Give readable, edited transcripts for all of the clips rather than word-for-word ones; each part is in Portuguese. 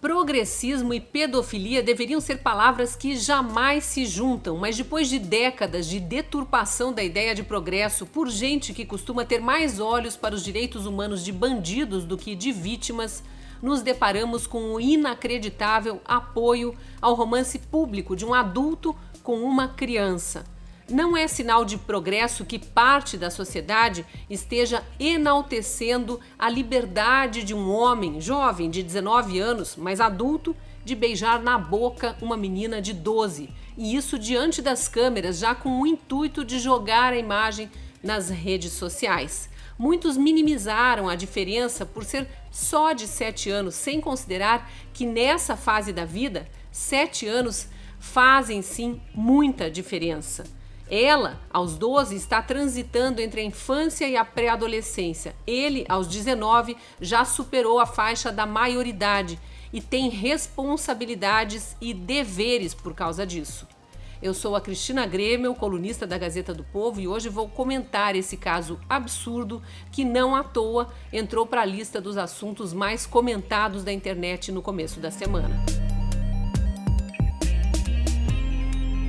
Progressismo e pedofilia deveriam ser palavras que jamais se juntam, mas depois de décadas de deturpação da ideia de progresso por gente que costuma ter mais olhos para os direitos humanos de bandidos do que de vítimas, nos deparamos com o inacreditável apoio ao romance público de um adulto com uma criança. Não é sinal de progresso que parte da sociedade esteja enaltecendo a liberdade de um homem jovem de 19 anos, mas adulto, de beijar na boca uma menina de 12. E isso diante das câmeras, já com o intuito de jogar a imagem nas redes sociais. Muitos minimizaram a diferença por ser só de 7 anos, sem considerar que nessa fase da vida, 7 anos fazem sim muita diferença. Ela, aos 12, está transitando entre a infância e a pré-adolescência. Ele, aos 19, já superou a faixa da maioridade e tem responsabilidades e deveres por causa disso. Eu sou a Cristina Grêmio, colunista da Gazeta do Povo, e hoje vou comentar esse caso absurdo que não à toa entrou para a lista dos assuntos mais comentados da internet no começo da semana.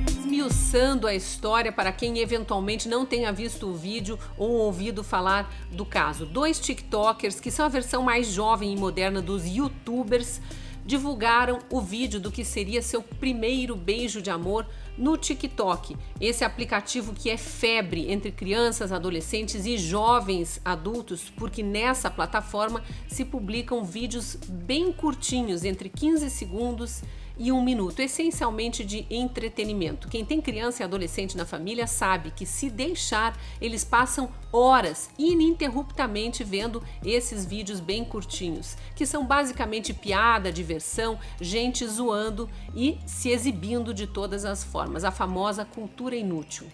Esmiuçando a história para quem eventualmente não tenha visto o vídeo ou ouvido falar do caso. 2 tiktokers, que são a versão mais jovem e moderna dos youtubers, divulgaram o vídeo do que seria seu primeiro beijo de amor no TikTok, esse aplicativo que é febre entre crianças, adolescentes e jovens adultos, porque nessa plataforma se publicam vídeos bem curtinhos, entre 15 segundos e 1 minuto, essencialmente de entretenimento. Quem tem criança e adolescente na família sabe que, se deixar, eles passam horas ininterruptamente vendo esses vídeos bem curtinhos, que são basicamente piada, diversão, gente zoando e se exibindo de todas as formas, a famosa cultura inútil.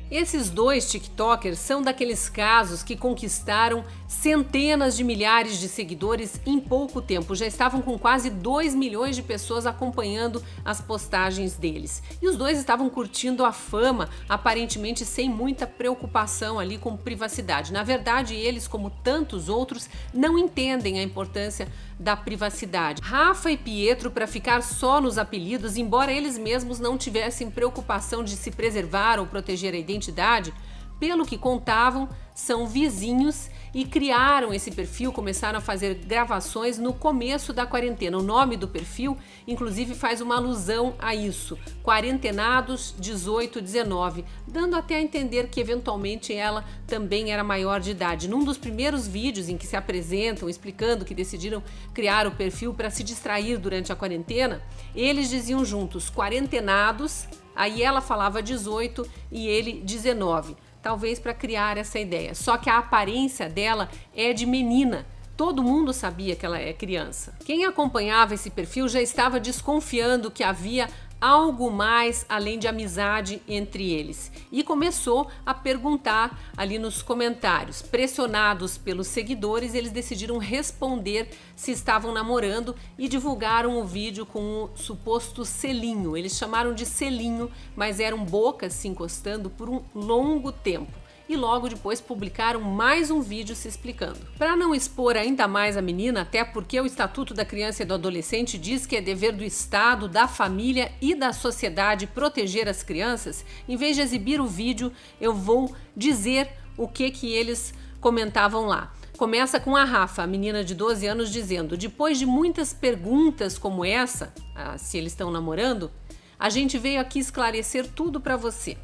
Esses 2 tiktokers são daqueles casos que conquistaram centenas de milhares de seguidores em pouco tempo. Já estavam com quase 2 milhões de pessoas acompanhando as postagens deles. E os 2 estavam curtindo a fama, aparentemente sem muita preocupação ali com privacidade. Na verdade, eles, como tantos outros, não entendem a importância da privacidade. Rafa e Pietro, para ficar só nos apelidos, embora eles mesmos não tivessem preocupação de se preservar ou proteger a identidade, pelo que contavam, são vizinhos e criaram esse perfil, começaram a fazer gravações no começo da quarentena. O nome do perfil, inclusive, faz uma alusão a isso, Quarentenados 18-19, dando até a entender que eventualmente ela também era maior de idade. Num dos primeiros vídeos em que se apresentam, explicando que decidiram criar o perfil para se distrair durante a quarentena, eles diziam juntos, quarentenados, aí ela falava 18 e ele 19. Talvez para criar essa ideia. Só que a aparência dela é de menina. Todo mundo sabia que ela é criança. Quem acompanhava esse perfil já estava desconfiando que havia algo mais além de amizade entre eles. E começou a perguntar ali nos comentários. Pressionados pelos seguidores, eles decidiram responder se estavam namorando e divulgaram o vídeo com o suposto selinho. Eles chamaram de selinho, mas eram bocas se encostando por um longo tempo. E logo depois publicaram mais um vídeo se explicando. Para não expor ainda mais a menina, até porque o Estatuto da Criança e do Adolescente diz que é dever do Estado, da família e da sociedade proteger as crianças, em vez de exibir o vídeo, eu vou dizer o que eles comentavam lá. Começa com a Rafa, a menina de 12 anos, dizendo: depois de muitas perguntas como essa, se eles estão namorando, a gente veio aqui esclarecer tudo para você.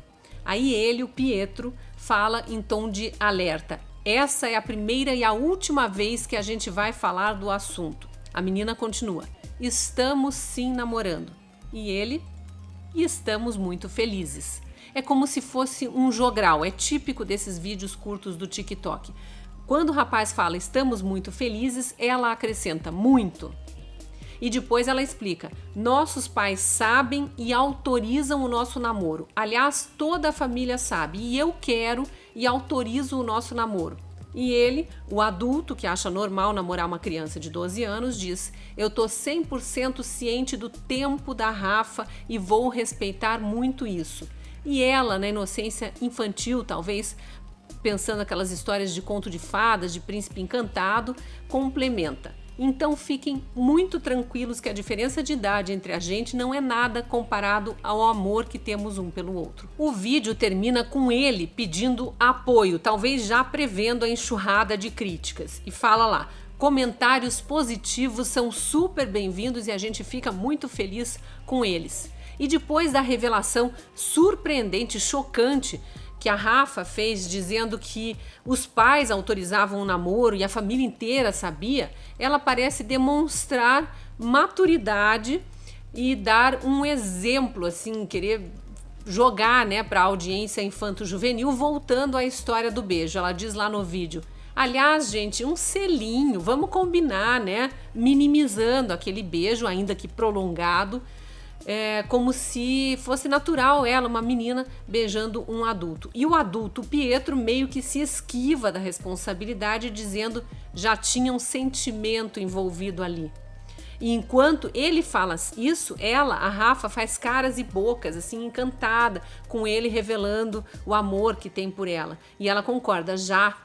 Aí ele, o Pietro, fala em tom de alerta. Essa é a primeira e a última vez que a gente vai falar do assunto. A menina continua. Estamos sim namorando. E ele? E estamos muito felizes. É como se fosse um jogral. É típico desses vídeos curtos do TikTok. Quando o rapaz fala estamos muito felizes, ela acrescenta muito. E depois ela explica, nossos pais sabem e autorizam o nosso namoro. Aliás, toda a família sabe e eu quero e autorizo o nosso namoro. E ele, o adulto que acha normal namorar uma criança de 12 anos, diz: eu tô 100% ciente do tempo da Rafa e vou respeitar muito isso. E ela, na inocência infantil, talvez, pensando aquelas histórias de conto de fadas, de príncipe encantado, complementa: Então fiquem muito tranquilos que a diferença de idade entre a gente não é nada comparado ao amor que temos um pelo outro. O vídeo termina com ele pedindo apoio, talvez já prevendo a enxurrada de críticas, e fala lá: comentários positivos são super bem-vindos e a gente fica muito feliz com eles. E depois da revelação surpreendente, chocante, que a Rafa fez dizendo que os pais autorizavam o namoro e a família inteira sabia, ela parece demonstrar maturidade e dar um exemplo, assim, querer jogar, né, para a audiência infanto-juvenil, voltando à história do beijo. Ela diz lá no vídeo: aliás, gente, um selinho, vamos combinar, né, minimizando aquele beijo, ainda que prolongado, como se fosse natural ela, uma menina, beijando um adulto. E o adulto Pietro meio que se esquiva da responsabilidade, dizendo já tinha um sentimento envolvido ali. E enquanto ele fala isso, ela, a Rafa, faz caras e bocas, assim, encantada com ele, revelando o amor que tem por ela. E ela concorda, já.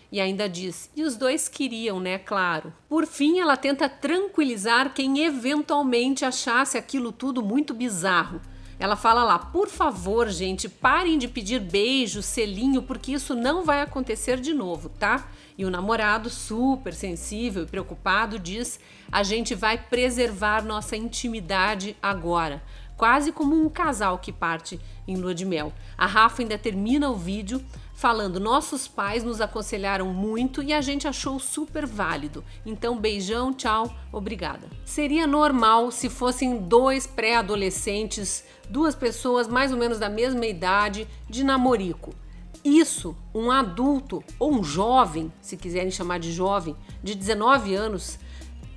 E ainda diz, e os dois queriam, né, claro. Por fim, ela tenta tranquilizar quem eventualmente achasse aquilo tudo muito bizarro. Ela fala lá: por favor, gente, parem de pedir beijo, selinho, porque isso não vai acontecer de novo, tá? E o namorado, super sensível e preocupado, diz: a gente vai preservar nossa intimidade agora. Quase como um casal que parte em lua de mel. A Rafa ainda termina o vídeo falando: nossos pais nos aconselharam muito e a gente achou super válido. Então, beijão, tchau, obrigada. Seria normal se fossem dois pré-adolescentes, duas pessoas mais ou menos da mesma idade, de namorico. Isso, um adulto ou um jovem, se quiserem chamar de jovem, de 19 anos,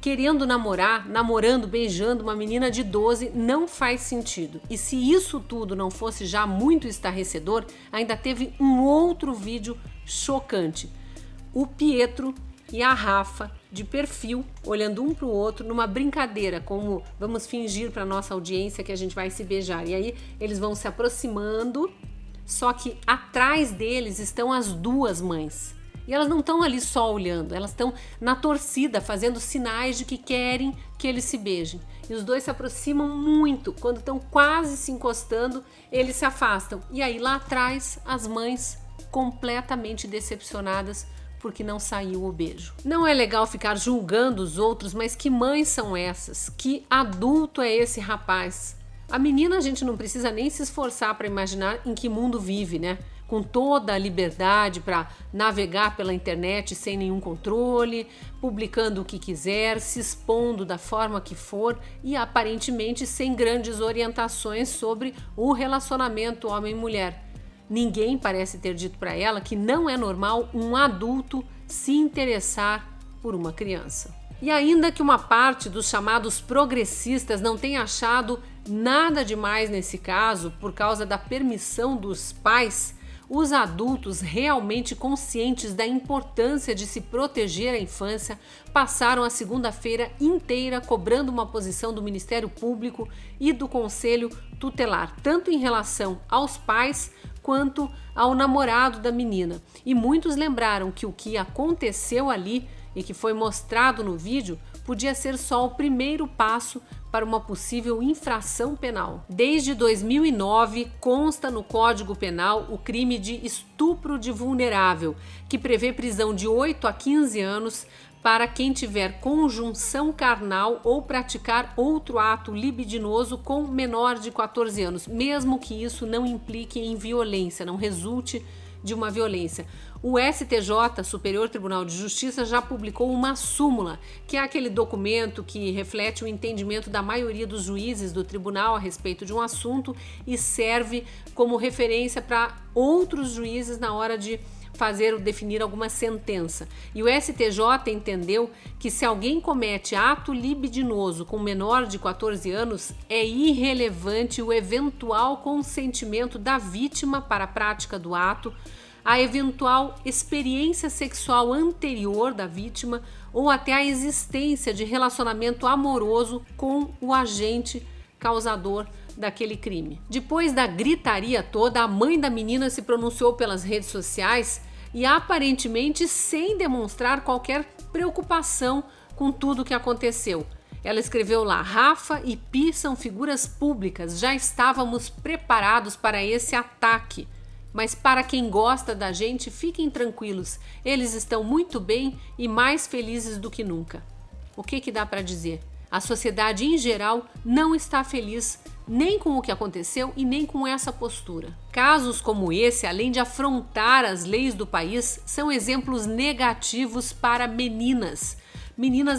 querendo namorar, namorando, beijando uma menina de 12, não faz sentido. E se isso tudo não fosse já muito estarrecedor, ainda teve um outro vídeo chocante. O Pietro e a Rafa, de perfil, olhando um para o outro, numa brincadeira, como vamos fingir para nossa audiência que a gente vai se beijar. E aí eles vão se aproximando, só que atrás deles estão as duas mães. E elas não estão ali só olhando, elas estão na torcida, fazendo sinais de que querem que eles se beijem. E os dois se aproximam muito, quando estão quase se encostando, eles se afastam. E aí lá atrás, as mães completamente decepcionadas porque não saiu o beijo. Não é legal ficar julgando os outros, mas que mães são essas? Que adulto é esse rapaz? A menina, a gente não precisa nem se esforçar para imaginar em que mundo vive, né? Com toda a liberdade para navegar pela internet sem nenhum controle, publicando o que quiser, se expondo da forma que for e aparentemente sem grandes orientações sobre o relacionamento homem-mulher. Ninguém parece ter dito para ela que não é normal um adulto se interessar por uma criança. E ainda que uma parte dos chamados progressistas não tenha achado nada demais nesse caso por causa da permissão dos pais, os adultos realmente conscientes da importância de se proteger a infância passaram a segunda-feira inteira cobrando uma posição do Ministério Público e do Conselho Tutelar, tanto em relação aos pais quanto ao namorado da menina. E muitos lembraram que o que aconteceu ali e que foi mostrado no vídeo podia ser só o primeiro passo para uma possível infração penal. Desde 2009, consta no Código Penal o crime de estupro de vulnerável, que prevê prisão de 8 a 15 anos para quem tiver conjunção carnal ou praticar outro ato libidinoso com menor de 14 anos, mesmo que isso não implique em violência, não resulte de uma violência. O STJ, Superior Tribunal de Justiça, já publicou uma súmula, que é aquele documento que reflete o entendimento da maioria dos juízes do tribunal a respeito de um assunto e serve como referência para outros juízes na hora de fazer ou definir alguma sentença. E o STJ entendeu que se alguém comete ato libidinoso com menor de 14 anos, é irrelevante o eventual consentimento da vítima para a prática do ato, a eventual experiência sexual anterior da vítima ou até a existência de relacionamento amoroso com o agente causador daquele crime. Depois da gritaria toda, a mãe da menina se pronunciou pelas redes sociais e aparentemente sem demonstrar qualquer preocupação com tudo o que aconteceu. Ela escreveu lá: Rafa e Pi são figuras públicas, já estávamos preparados para esse ataque. Mas para quem gosta da gente, fiquem tranquilos, eles estão muito bem e mais felizes do que nunca. O que dá para dizer? A sociedade em geral não está feliz nem com o que aconteceu e nem com essa postura. Casos como esse, além de afrontar as leis do país, são exemplos negativos para meninas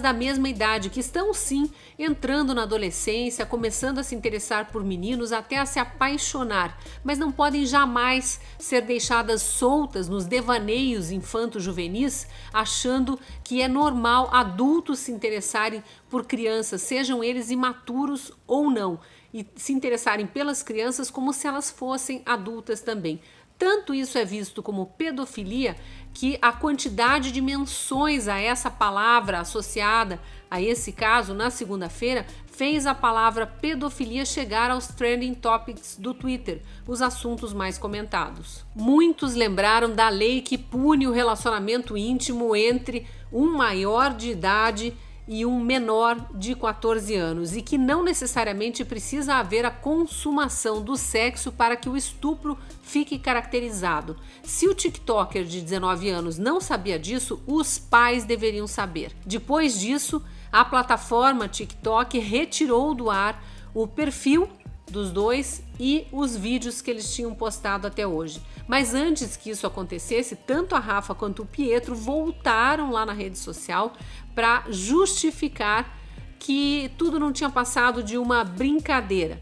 da mesma idade que estão sim entrando na adolescência, começando a se interessar por meninos, até a se apaixonar, mas não podem jamais ser deixadas soltas nos devaneios infanto-juvenis, achando que é normal adultos se interessarem por crianças, sejam eles imaturos ou não, e se interessarem pelas crianças como se elas fossem adultas também. Tanto isso é visto como pedofilia que a quantidade de menções a essa palavra associada a esse caso na segunda-feira fez a palavra pedofilia chegar aos trending topics do Twitter, os assuntos mais comentados. Muitos lembraram da lei que pune o relacionamento íntimo entre um maior de idade e um menor de 14 anos e que não necessariamente precisa haver a consumação do sexo para que o estupro fique caracterizado. Se o TikToker de 19 anos não sabia disso, os pais deveriam saber. Depois disso, a plataforma TikTok retirou do ar o perfil dos dois e os vídeos que eles tinham postado até hoje. Mas antes que isso acontecesse, tanto a Rafa quanto o Pietro voltaram lá na rede social para justificar que tudo não tinha passado de uma brincadeira.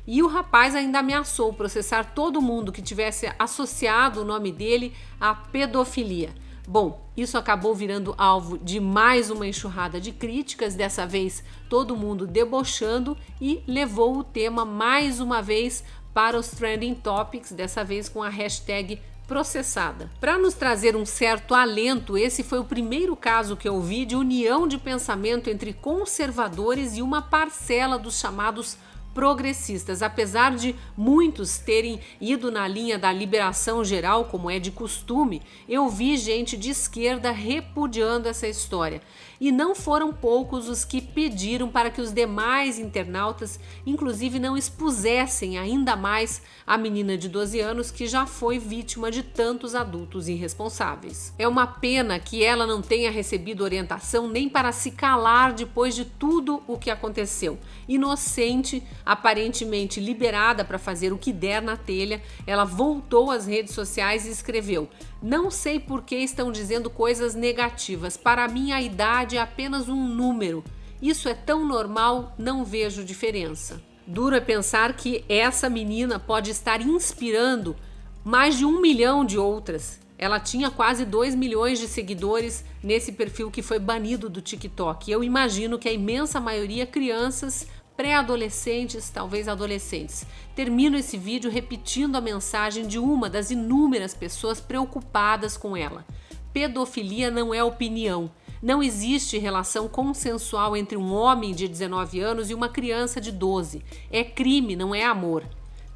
E o rapaz ainda ameaçou processar todo mundo que tivesse associado o nome dele à pedofilia. Bom, isso acabou virando alvo de mais uma enxurrada de críticas, dessa vez todo mundo debochando, e levou o tema mais uma vez para os trending topics, dessa vez com a hashtag processada. Para nos trazer um certo alento, esse foi o primeiro caso que eu vi de união de pensamento entre conservadores e uma parcela dos chamados progressistas. Apesar de muitos terem ido na linha da liberação geral, como é de costume, eu vi gente de esquerda repudiando essa história. E não foram poucos os que pediram para que os demais internautas, inclusive, não expusessem ainda mais a menina de 12 anos que já foi vítima de tantos adultos irresponsáveis. É uma pena que ela não tenha recebido orientação nem para se calar depois de tudo o que aconteceu. Inocente, aparentemente liberada para fazer o que der na telha, ela voltou às redes sociais e escreveu: "Não sei por que estão dizendo coisas negativas. Para mim a idade é apenas um número. Isso é tão normal, não vejo diferença." Duro é pensar que essa menina pode estar inspirando mais de 1 milhão de outras. Ela tinha quase 2 milhões de seguidores nesse perfil que foi banido do TikTok. Eu imagino que a imensa maioria crianças, pré-adolescentes, talvez adolescentes. Termino esse vídeo repetindo a mensagem de uma das inúmeras pessoas preocupadas com ela. Pedofilia não é opinião. Não existe relação consensual entre um homem de 19 anos e uma criança de 12. É crime, não é amor.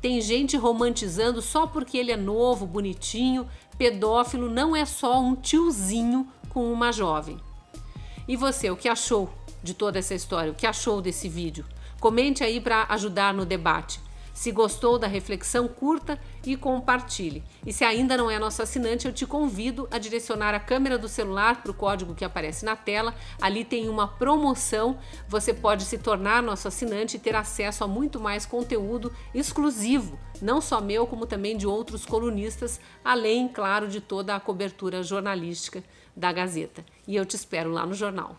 Tem gente romantizando só porque ele é novo, bonitinho. Pedófilo não é só um tiozinho com uma jovem. E você, o que achou de toda essa história? O que achou desse vídeo? Comente aí para ajudar no debate. Se gostou da reflexão, curta e compartilhe. E se ainda não é nosso assinante, eu te convido a direcionar a câmera do celular para o código que aparece na tela. Ali tem uma promoção. Você pode se tornar nosso assinante e ter acesso a muito mais conteúdo exclusivo, não só meu, como também de outros colunistas, além, claro, de toda a cobertura jornalística da Gazeta. E eu te espero lá no jornal.